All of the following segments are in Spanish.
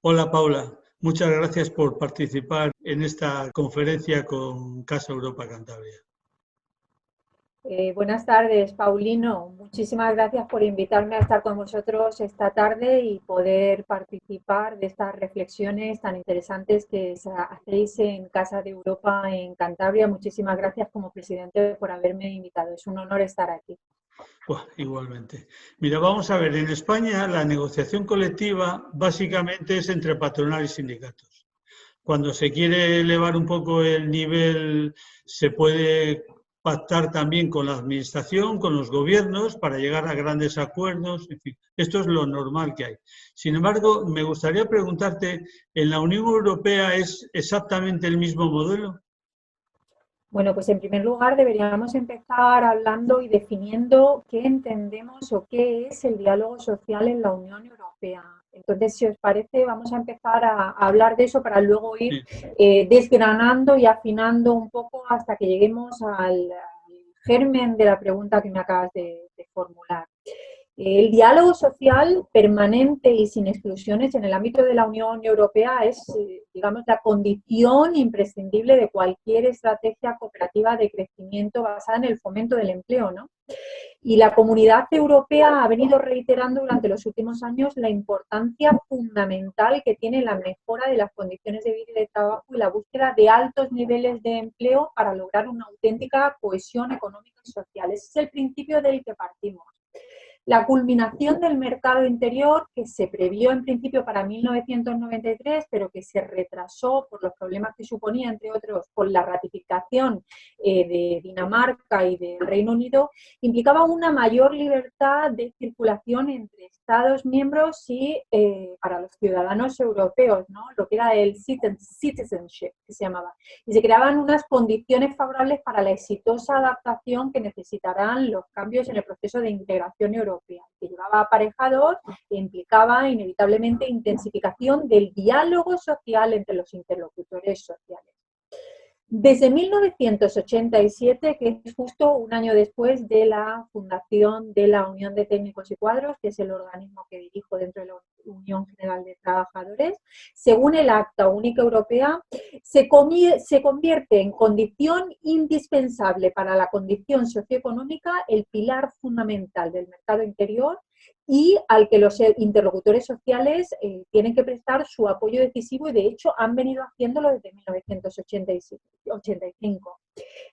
Hola Paula, muchas gracias por participar en esta conferencia con Casa Europa Cantabria. Buenas tardes, Paulino. Muchísimas gracias por invitarme a estar con vosotros esta tarde y poder participar de estas reflexiones tan interesantes que hacéis en Casa de Europa en Cantabria. Muchísimas gracias como presidente por haberme invitado. Es un honor estar aquí. Bueno, igualmente. Mira, vamos a ver, en España la negociación colectiva básicamente es entre patronal y sindicatos. Cuando se quiere elevar un poco el nivel, se puede pactar también con la administración, con los gobiernos, para llegar a grandes acuerdos. En fin, esto es lo normal que hay. Sin embargo, me gustaría preguntarte, ¿en la Unión Europea es exactamente el mismo modelo? Bueno, pues en primer lugar deberíamos empezar hablando y definiendo qué entendemos o qué es el diálogo social en la Unión Europea. Entonces, si os parece, vamos a empezar a hablar de eso para luego ir desgranando y afinando un poco hasta que lleguemos al germen de la pregunta que me acabas de formular. El diálogo social permanente y sin exclusiones en el ámbito de la Unión Europea es, digamos, la condición imprescindible de cualquier estrategia cooperativa de crecimiento basada en el fomento del empleo, ¿no? Y la Comunidad Europea ha venido reiterando durante los últimos años la importancia fundamental que tiene la mejora de las condiciones de vida y de trabajo y la búsqueda de altos niveles de empleo para lograr una auténtica cohesión económica y social. Ese es el principio del que partimos. La culminación del mercado interior, que se previó en principio para 1993, pero que se retrasó por los problemas que suponía, entre otros, por la ratificación de Dinamarca y del Reino Unido, implicaba una mayor libertad de circulación entre Estados miembros y para los ciudadanos europeos, ¿no? Lo que era el citizenship, que se llamaba. Y se creaban unas condiciones favorables para la exitosa adaptación que necesitarán los cambios en el proceso de integración europea, que llevaba aparejados e implicaba inevitablemente intensificación del diálogo social entre los interlocutores sociales. Desde 1987, que es justo un año después de la fundación de la Unión de Técnicos y Cuadros, que es el organismo que dirijo dentro de la Unión General de Trabajadores, según el Acta Única Europea, se convierte en condición indispensable para la condición socioeconómica el pilar fundamental del mercado interior y al que los interlocutores sociales tienen que prestar su apoyo decisivo y de hecho han venido haciéndolo desde 1985.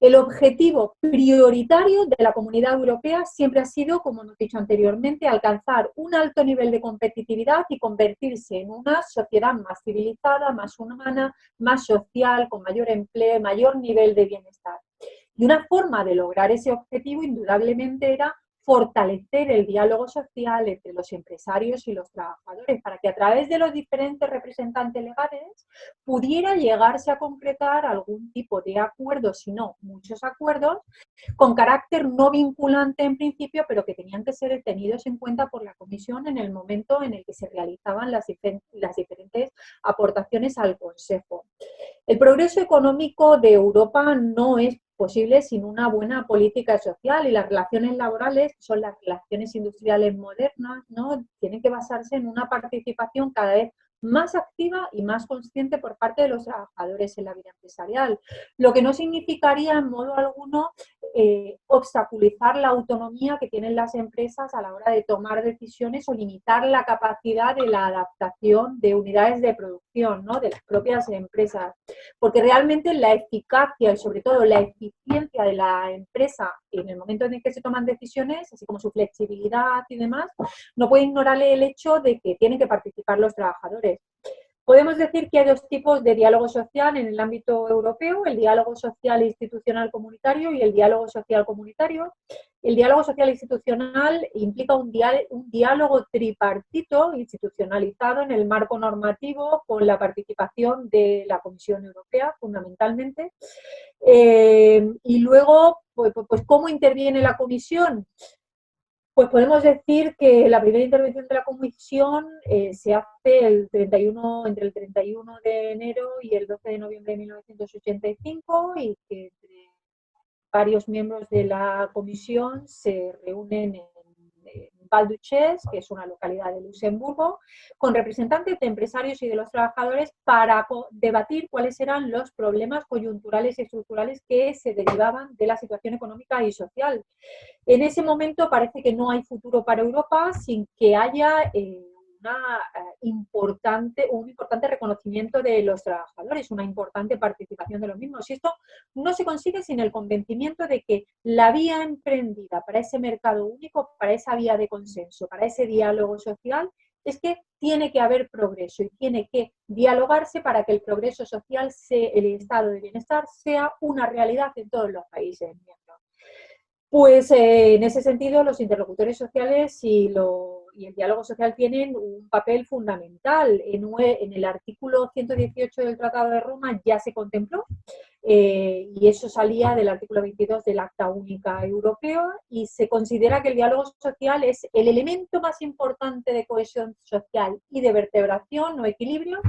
El objetivo prioritario de la Comunidad Europea siempre ha sido, como hemos dicho anteriormente, alcanzar un alto nivel de competitividad y convertirse en una sociedad más civilizada, más humana, más social, con mayor empleo, mayor nivel de bienestar. Y una forma de lograr ese objetivo indudablemente era fortalecer el diálogo social entre los empresarios y los trabajadores para que a través de los diferentes representantes legales pudiera llegarse a concretar algún tipo de acuerdo, si no muchos acuerdos, con carácter no vinculante en principio, pero que tenían que ser tenidos en cuenta por la Comisión en el momento en el que se realizaban las diferentes aportaciones al Consejo. El progreso económico de Europa no es posible sin una buena política social y las relaciones laborales, que son las relaciones industriales modernas, ¿no? Tienen que basarse en una participación cada vez más activa y más consciente por parte de los trabajadores en la vida empresarial, lo que no significaría en modo alguno obstaculizar la autonomía que tienen las empresas a la hora de tomar decisiones o limitar la capacidad de la adaptación de unidades de producción, ¿no? De las propias empresas, porque realmente la eficacia y sobre todo la eficiencia de la empresa en el momento en el que se toman decisiones, así como su flexibilidad y demás, no puede ignorarle el hecho de que tienen que participar los trabajadores. Podemos decir que hay dos tipos de diálogo social en el ámbito europeo, el diálogo social e institucional comunitario y el diálogo social comunitario. El diálogo social e institucional implica un diálogo tripartito institucionalizado en el marco normativo con la participación de la Comisión Europea, fundamentalmente. Y luego, pues, ¿cómo interviene la Comisión? Pues podemos decir que la primera intervención de la Comisión se hace entre el 31 de enero y el 12 de noviembre de 1985 y que entre varios miembros de la Comisión se reúnen en Val-d'Uixelles, que es una localidad de Luxemburgo, con representantes de empresarios y de los trabajadores para debatir cuáles eran los problemas coyunturales y estructurales que se derivaban de la situación económica y social. En ese momento parece que no hay futuro para Europa sin que haya un importante reconocimiento de los trabajadores, una importante participación de los mismos. Y esto no se consigue sin el convencimiento de que la vía emprendida para ese mercado único, para esa vía de consenso, para ese diálogo social, es que tiene que haber progreso y tiene que dialogarse para que el progreso social, el estado de bienestar, sea una realidad en todos los países miembros. Pues en ese sentido los interlocutores sociales y el diálogo social tienen un papel fundamental. En el artículo 118 del Tratado de Roma ya se contempló y eso salía del artículo 22 del Acta Única Europea y se considera que el diálogo social es el elemento más importante de cohesión social y de vertebración o equilibrio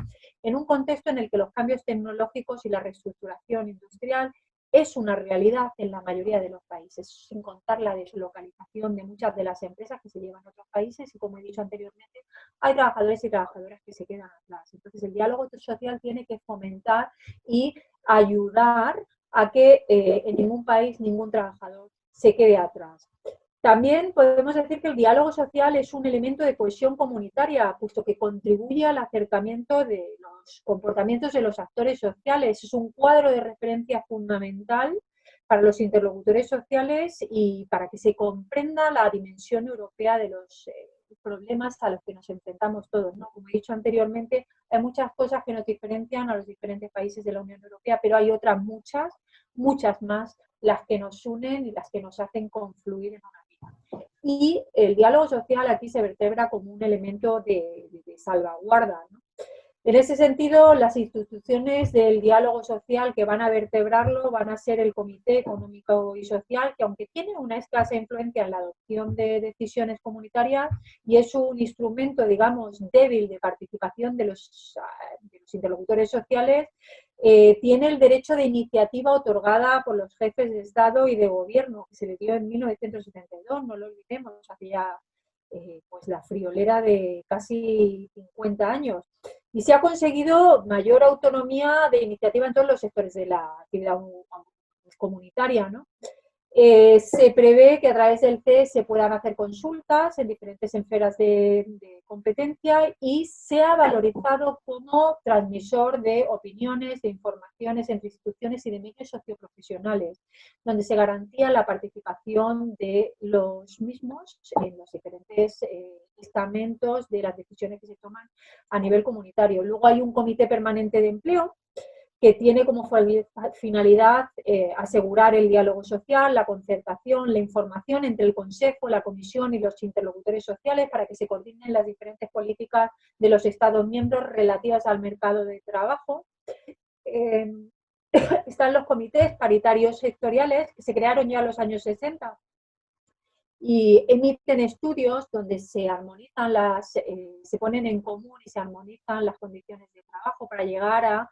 en un contexto en el que los cambios tecnológicos y la reestructuración industrial es una realidad en la mayoría de los países, sin contar la deslocalización de muchas de las empresas que se llevan a otros países y, como he dicho anteriormente, hay trabajadores y trabajadoras que se quedan atrás. Entonces, el diálogo social tiene que fomentar y ayudar a que en ningún país ningún trabajador se quede atrás. También podemos decir que el diálogo social es un elemento de cohesión comunitaria, puesto que contribuye al acercamiento de los comportamientos de los actores sociales. Es un cuadro de referencia fundamental para los interlocutores sociales y para que se comprenda la dimensión europea de los problemas a los que nos enfrentamos todos, ¿no? Como he dicho anteriormente, hay muchas cosas que nos diferencian a los diferentes países de la Unión Europea, pero hay otras muchas más, las que nos unen y las que nos hacen confluir en una vida. Y el diálogo social aquí se vertebra como un elemento de salvaguarda, ¿no? En ese sentido, las instituciones del diálogo social que van a vertebrarlo van a ser el Comité Económico y Social, que aunque tiene una escasa influencia en la adopción de decisiones comunitarias y es un instrumento, digamos, débil de participación de los interlocutores sociales, tiene el derecho de iniciativa otorgada por los jefes de Estado y de Gobierno, que se le dio en 1972, no lo olvidemos, hacía pues la friolera de casi 50 años. Y se ha conseguido mayor autonomía de iniciativa en todos los sectores de la actividad comunitaria, ¿no? Se prevé que a través del CES se puedan hacer consultas en diferentes esferas de competencia y se ha valorizado como transmisor de opiniones, de informaciones entre instituciones y de medios socioprofesionales, donde se garantía la participación de los mismos en los diferentes estamentos de las decisiones que se toman a nivel comunitario. Luego hay un comité permanente de empleo que tiene como finalidad asegurar el diálogo social, la concertación, la información entre el Consejo, la Comisión y los interlocutores sociales para que se coordinen las diferentes políticas de los Estados miembros relativas al mercado de trabajo. Están los comités paritarios sectoriales que se crearon ya en los años 60 y emiten estudios donde se armonizan se ponen en común y se armonizan las condiciones de trabajo para llegar a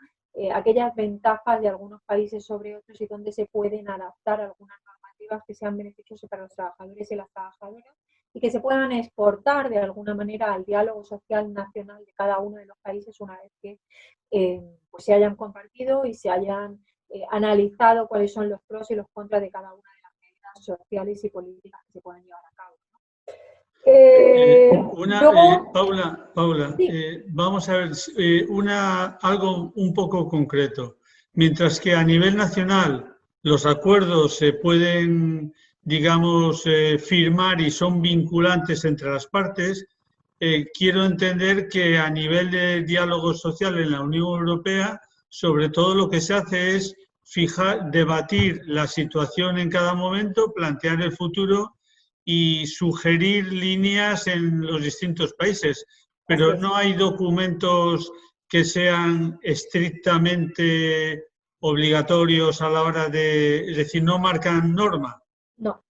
aquellas ventajas de algunos países sobre otros y donde se pueden adaptar algunas normativas que sean beneficiosas para los trabajadores y las trabajadoras y que se puedan exportar de alguna manera al diálogo social nacional de cada uno de los países una vez que pues se hayan compartido y se hayan analizado cuáles son los pros y los contras de cada una de las medidas sociales y políticas que se puedan llevar a cabo, ¿no? Paula, sí. Vamos a ver algo un poco concreto. Mientras que a nivel nacional los acuerdos se pueden, digamos, firmar y son vinculantes entre las partes, quiero entender que a nivel de diálogo social en la Unión Europea, sobre todo lo que se hace es debatir la situación en cada momento, plantear el futuro y sugerir líneas en los distintos países, pero no hay documentos que sean estrictamente obligatorios a la hora es decir, no marcan norma. No.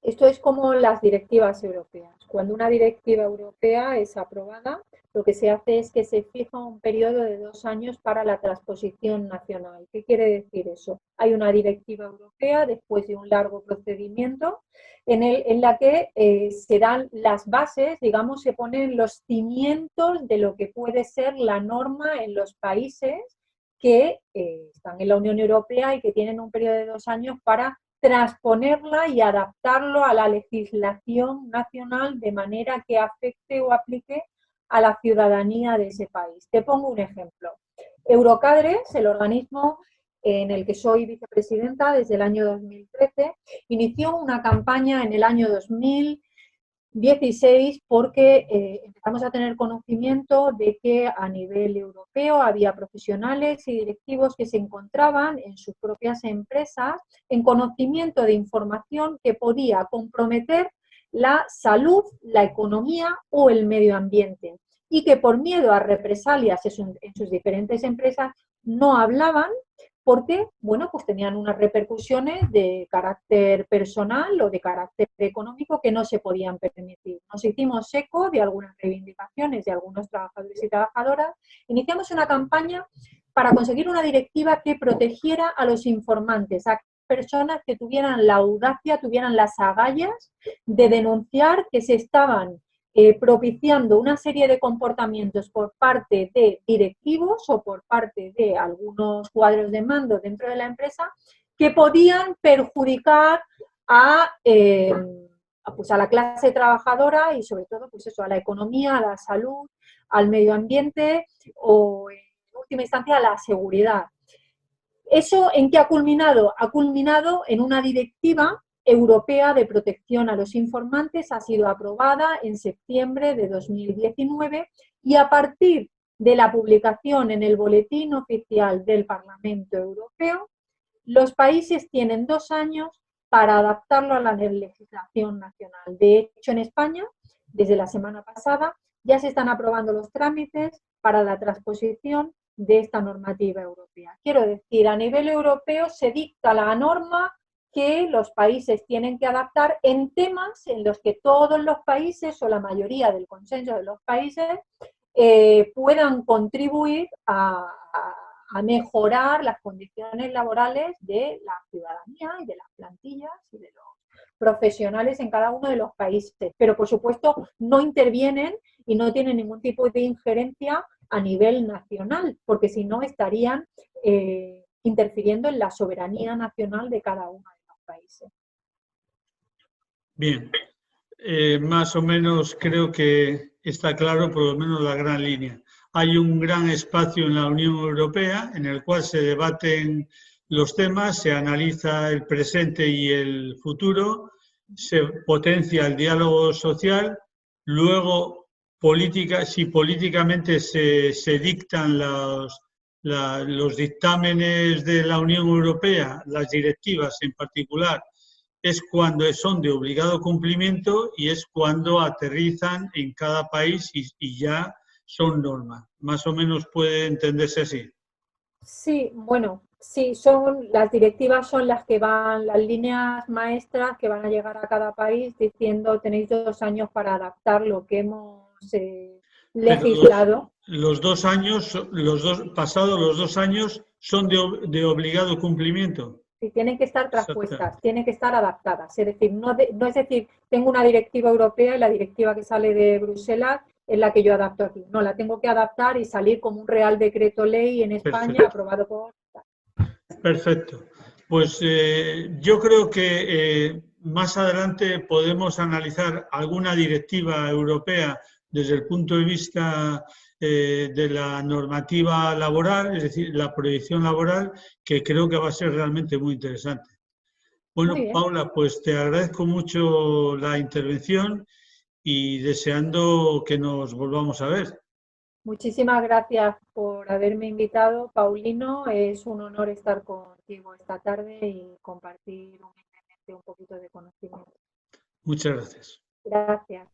Esto es como las directivas europeas. cuando una directiva europea es aprobada, lo que se hace es que se fija un periodo de 2 años para la transposición nacional. ¿Qué quiere decir eso? Hay una directiva europea después de un largo procedimiento en la que se dan las bases, digamos, se ponen los cimientos de lo que puede ser la norma en los países que están en la Unión Europea y que tienen un periodo de 2 años para transponerla y adaptarlo a la legislación nacional de manera que afecte o aplique a la ciudadanía de ese país. Te pongo un ejemplo. Eurocadres, el organismo en el que soy vicepresidenta desde el año 2013, inició una campaña en el año 2016 porque empezamos a tener conocimiento de que a nivel europeo había profesionales y directivos que se encontraban en sus propias empresas en conocimiento de información que podía comprometer la salud, la economía o el medio ambiente y que por miedo a represalias en sus diferentes empresas no hablaban porque, bueno, pues tenían unas repercusiones de carácter personal o de carácter económico que no se podían permitir. Nos hicimos eco de algunas reivindicaciones de algunos trabajadores y trabajadoras. Iniciamos una campaña para conseguir una directiva que protegiera a los informantes, a personas que tuvieran la audacia, tuvieran las agallas de denunciar que se estaban propiciando una serie de comportamientos por parte de directivos o por parte de algunos cuadros de mando dentro de la empresa que podían perjudicar pues a la clase trabajadora y sobre todo pues eso, a la economía, a la salud, al medio ambiente o en última instancia a la seguridad. ¿Eso en qué ha culminado? Ha culminado en una directiva europea de protección a los informantes, ha sido aprobada en septiembre de 2019 y a partir de la publicación en el Boletín Oficial del Parlamento Europeo, los países tienen 2 años para adaptarlo a la legislación nacional. De hecho, en España, desde la semana pasada, ya se están aprobando los trámites para la transposición de esta normativa europea. Quiero decir, a nivel europeo se dicta la norma que los países tienen que adaptar en temas en los que todos los países o la mayoría del consenso de los países puedan contribuir a mejorar las condiciones laborales de la ciudadanía y de las plantillas y de los profesionales en cada uno de los países. Pero, por supuesto, no intervienen y no tienen ningún tipo de injerencia a nivel nacional, porque si no estarían interfiriendo en la soberanía nacional de cada uno de los países. Bien, más o menos creo que está claro por lo menos la gran línea. Hay un gran espacio en la Unión Europea en el cual se debaten los temas, se analiza el presente y el futuro, se potencia el diálogo social, luego si políticamente se dictan los dictámenes de la Unión Europea, las directivas en particular, es cuando son de obligado cumplimiento y es cuando aterrizan en cada país y ya son normas. Más o menos puede entenderse así. Sí, bueno, sí, las directivas son las que van, las líneas maestras que van a llegar a cada país diciendo tenéis 2 años para adaptar lo que hemos legislado. Pero los 2 años, pasados los 2 años, son de obligado cumplimiento. Sí, tienen que estar traspuestas, tienen que estar adaptadas. Es decir, no es decir, tengo una directiva europea y la directiva que sale de Bruselas es la que yo adapto aquí. No, la tengo que adaptar y salir como un Real Decreto Ley en España. Perfecto. Aprobado por... Perfecto. Pues yo creo que más adelante podemos analizar alguna directiva europea desde el punto de vista de la normativa laboral, es decir, la proyección laboral, que creo que va a ser realmente muy interesante. Bueno, Paula, pues te agradezco mucho la intervención y deseando que nos volvamos a ver. Muchísimas gracias por haberme invitado, Paulino. Es un honor estar contigo esta tarde y compartir un poquito de conocimiento. Muchas gracias. Gracias.